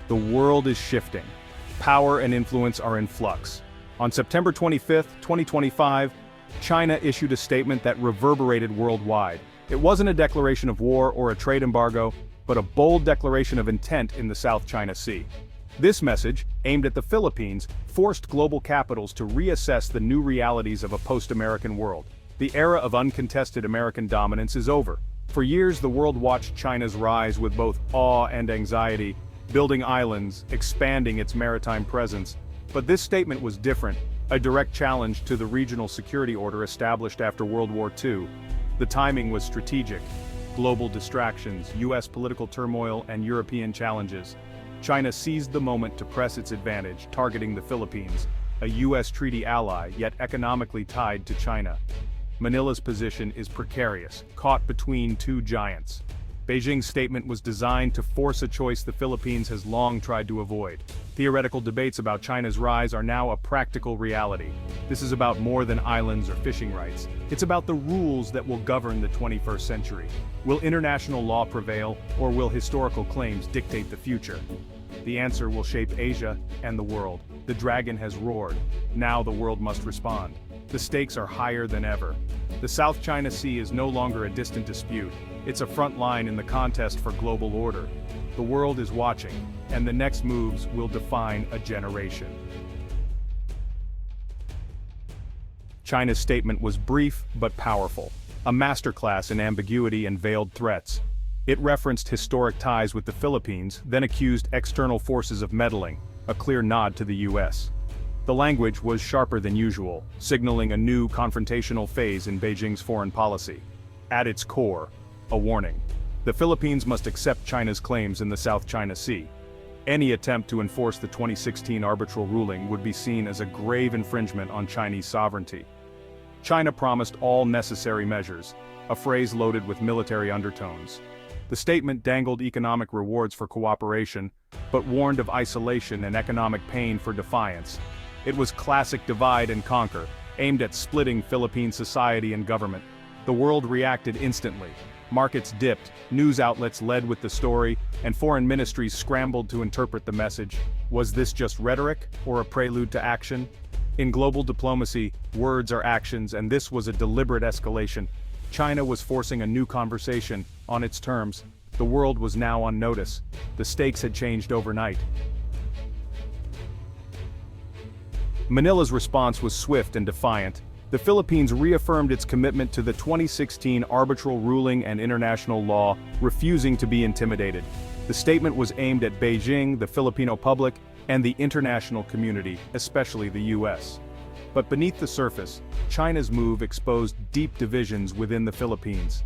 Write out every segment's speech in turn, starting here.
The world is shifting. Power and influence are in flux. On September 25, 2025, China issued a statement that reverberated worldwide. It wasn't a declaration of war or a trade embargo, but a bold declaration of intent in the South China Sea. This message, aimed at the Philippines, forced global capitals to reassess the new realities of a post-American world. The era of uncontested American dominance is over. For years, the world watched China's rise with both awe and anxiety, building islands, expanding its maritime presence. But this statement was different, a direct challenge to the regional security order established after World War II. The timing was strategic. Global distractions, US political turmoil, and European challenges. China seized the moment to press its advantage, targeting the Philippines, a US treaty ally yet economically tied to China. Manila's position is precarious, caught between two giants. Beijing's statement was designed to force a choice the Philippines has long tried to avoid. Theoretical debates about China's rise are now a practical reality. This is about more than islands or fishing rights. It's about the rules that will govern the 21st century. Will international law prevail, or will historical claims dictate the future? The answer will shape Asia and the world. The dragon has roared. Now the world must respond. The stakes are higher than ever. The South China Sea is no longer a distant dispute. It's a front line in the contest for global order. The world is watching, and the next moves will define a generation. China's statement was brief but powerful, a masterclass in ambiguity and veiled threats. It referenced historic ties with the Philippines, then accused external forces of meddling, a clear nod to the US. The language was sharper than usual, signaling a new confrontational phase in Beijing's foreign policy. At its core, a warning. The Philippines must accept China's claims in the South China Sea. Any attempt to enforce the 2016 arbitral ruling would be seen as a grave infringement on Chinese sovereignty. China promised all necessary measures, a phrase loaded with military undertones. The statement dangled economic rewards for cooperation, but warned of isolation and economic pain for defiance. It was classic divide and conquer, aimed at splitting Philippine society and government. The world reacted instantly. Markets dipped, news outlets led with the story, and foreign ministries scrambled to interpret the message. Was this just rhetoric, or a prelude to action? In global diplomacy, words are actions, and this was a deliberate escalation. China was forcing a new conversation, on its terms. The world was now on notice. The stakes had changed overnight. Manila's response was swift and defiant. The Philippines reaffirmed its commitment to the 2016 arbitral ruling and international law, refusing to be intimidated. The statement was aimed at Beijing, the Filipino public, and the international community, especially the US. But beneath the surface, China's move exposed deep divisions within the Philippines.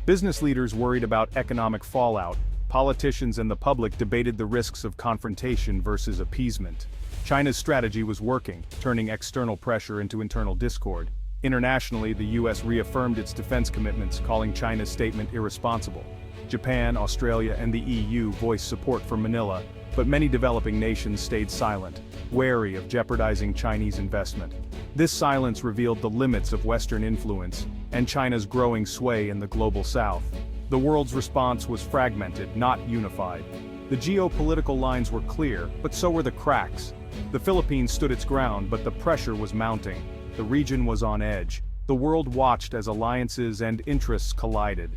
Business leaders worried about economic fallout. Politicians and the public debated the risks of confrontation versus appeasement. China's strategy was working, turning external pressure into internal discord. Internationally, the US reaffirmed its defense commitments, calling China's statement irresponsible. Japan, Australia, and the EU voiced support for Manila, but many developing nations stayed silent, wary of jeopardizing Chinese investment. This silence revealed the limits of Western influence and China's growing sway in the global South. The world's response was fragmented, not unified. The geopolitical lines were clear, but so were the cracks. The Philippines stood its ground, but the pressure was mounting. The region was on edge. The world watched as alliances and interests collided.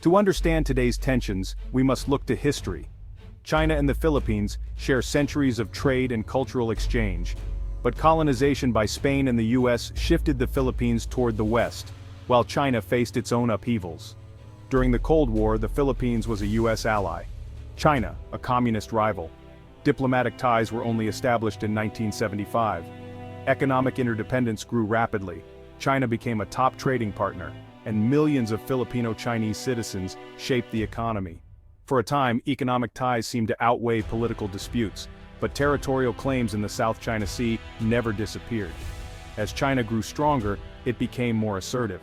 To understand today's tensions, we must look to history. China and the Philippines share centuries of trade and cultural exchange, but colonization by Spain and the US shifted the Philippines toward the West, while China faced its own upheavals. During the Cold War, the Philippines was a US ally. China, a communist rival. Diplomatic ties were only established in 1975. Economic interdependence grew rapidly. China became a top trading partner, and millions of Filipino-Chinese citizens shaped the economy. For a time, economic ties seemed to outweigh political disputes, but territorial claims in the South China Sea never disappeared. As China grew stronger, it became more assertive.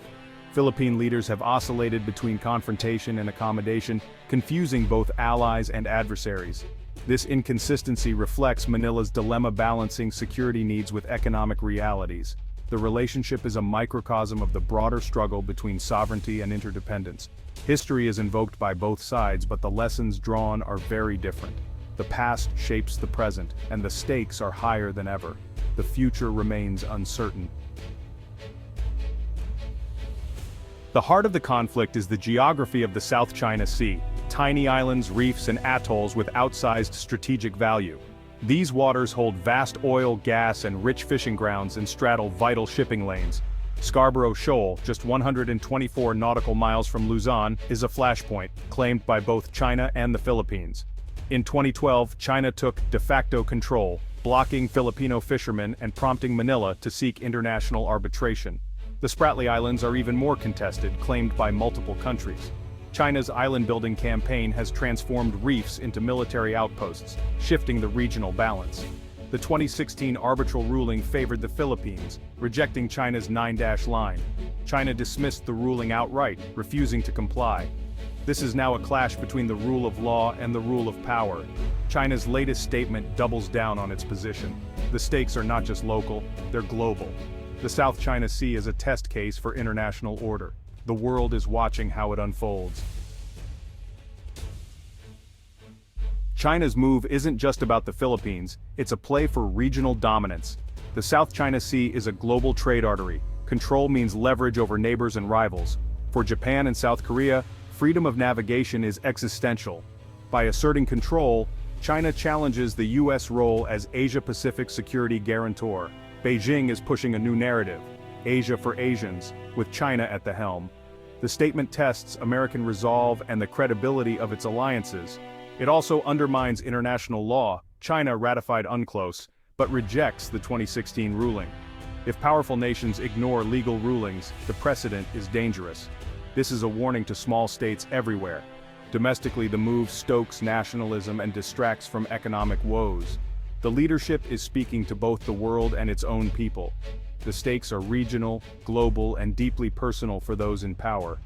Philippine leaders have oscillated between confrontation and accommodation, confusing both allies and adversaries. This inconsistency reflects Manila's dilemma balancing security needs with economic realities. The relationship is a microcosm of the broader struggle between sovereignty and interdependence. History is invoked by both sides, but the lessons drawn are very different. The past shapes the present, and the stakes are higher than ever. The future remains uncertain. The heart of the conflict is the geography of the South China Sea, tiny islands, reefs, and atolls with outsized strategic value. These waters hold vast oil, gas, and rich fishing grounds and straddle vital shipping lanes. Scarborough Shoal, just 124 nautical miles from Luzon, is a flashpoint, claimed by both China and the Philippines. In 2012, China took de facto control, blocking Filipino fishermen and prompting Manila to seek international arbitration. The Spratly Islands are even more contested, claimed by multiple countries. China's island-building campaign has transformed reefs into military outposts, shifting the regional balance. The 2016 arbitral ruling favored the Philippines, rejecting China's 9-dash line. China dismissed the ruling outright, refusing to comply. This is now a clash between the rule of law and the rule of power. China's latest statement doubles down on its position. The stakes are not just local, they're global. The South China Sea is a test case for international order. The world is watching how it unfolds. China's move isn't just about the Philippines, it's a play for regional dominance. The South China Sea is a global trade artery. Control means leverage over neighbors and rivals. For Japan and South Korea, freedom of navigation is existential. By asserting control, China challenges the US role as Asia-Pacific security guarantor. Beijing is pushing a new narrative, Asia for Asians, with China at the helm. The statement tests American resolve and the credibility of its alliances. It also undermines international law. China ratified UNCLOS, but rejects the 2016 ruling. If powerful nations ignore legal rulings, the precedent is dangerous. This is a warning to small states everywhere. Domestically, the move stokes nationalism and distracts from economic woes. The leadership is speaking to both the world and its own people. The stakes are regional, global, and deeply personal for those in power.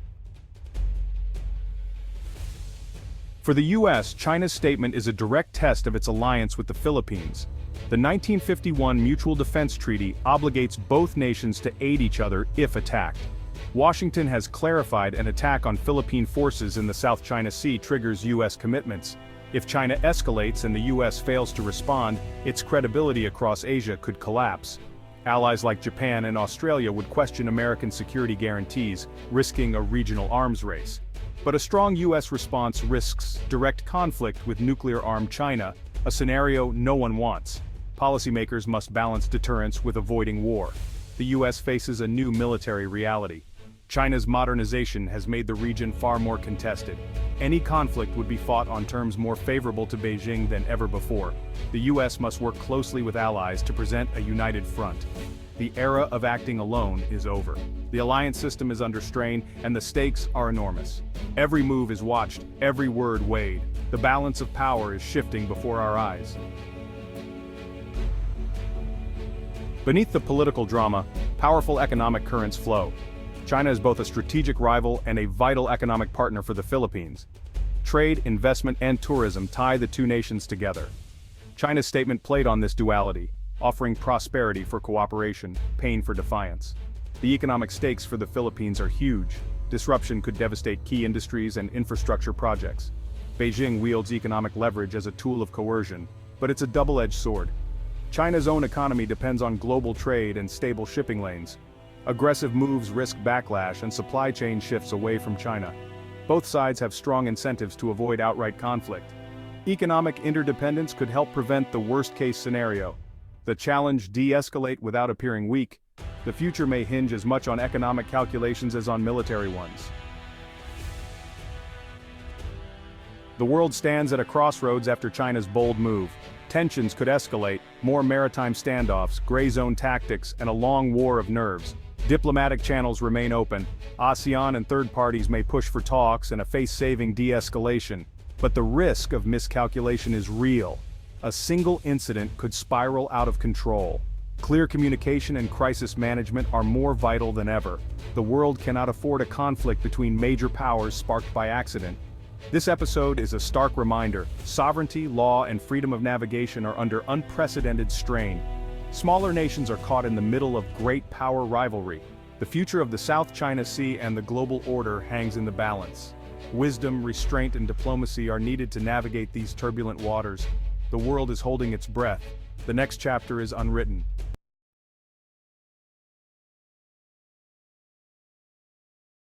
For the US, China's statement is a direct test of its alliance with the Philippines. The 1951 Mutual Defense Treaty obligates both nations to aid each other if attacked. Washington has clarified an attack on Philippine forces in the South China Sea triggers US commitments. If China escalates and the US fails to respond, its credibility across Asia could collapse. Allies like Japan and Australia would question American security guarantees, risking a regional arms race. But a strong US response risks direct conflict with nuclear-armed China, a scenario no one wants. Policymakers must balance deterrence with avoiding war. The US faces a new military reality. China's modernization has made the region far more contested. Any conflict would be fought on terms more favorable to Beijing than ever before. The US must work closely with allies to present a united front. The era of acting alone is over. The alliance system is under strain, and the stakes are enormous. Every move is watched, every word weighed. The balance of power is shifting before our eyes. Beneath the political drama, powerful economic currents flow. China is both a strategic rival and a vital economic partner for the Philippines. Trade, investment, and tourism tie the two nations together. China's statement played on this duality, offering prosperity for cooperation, pain for defiance. The economic stakes for the Philippines are huge. Disruption could devastate key industries and infrastructure projects. Beijing wields economic leverage as a tool of coercion, but it's a double-edged sword. China's own economy depends on global trade and stable shipping lanes. Aggressive moves risk backlash and supply chain shifts away from China. Both sides have strong incentives to avoid outright conflict. Economic interdependence could help prevent the worst-case scenario. The challenge de-escalate without appearing weak. The future may hinge as much on economic calculations as on military ones. The world stands at a crossroads after China's bold move. Tensions could escalate, more maritime standoffs, gray zone tactics, and a long war of nerves. Diplomatic channels remain open. ASEAN and third parties may push for talks and a face-saving de-escalation. But the risk of miscalculation is real. A single incident could spiral out of control. Clear communication and crisis management are more vital than ever. The world cannot afford a conflict between major powers sparked by accident. This episode is a stark reminder: sovereignty, law, and freedom of navigation are under unprecedented strain. Smaller nations are caught in the middle of great power rivalry. The future of the South China Sea and the global order hangs in the balance. Wisdom, restraint, and diplomacy are needed to navigate these turbulent waters. The world is holding its breath. The next chapter is unwritten.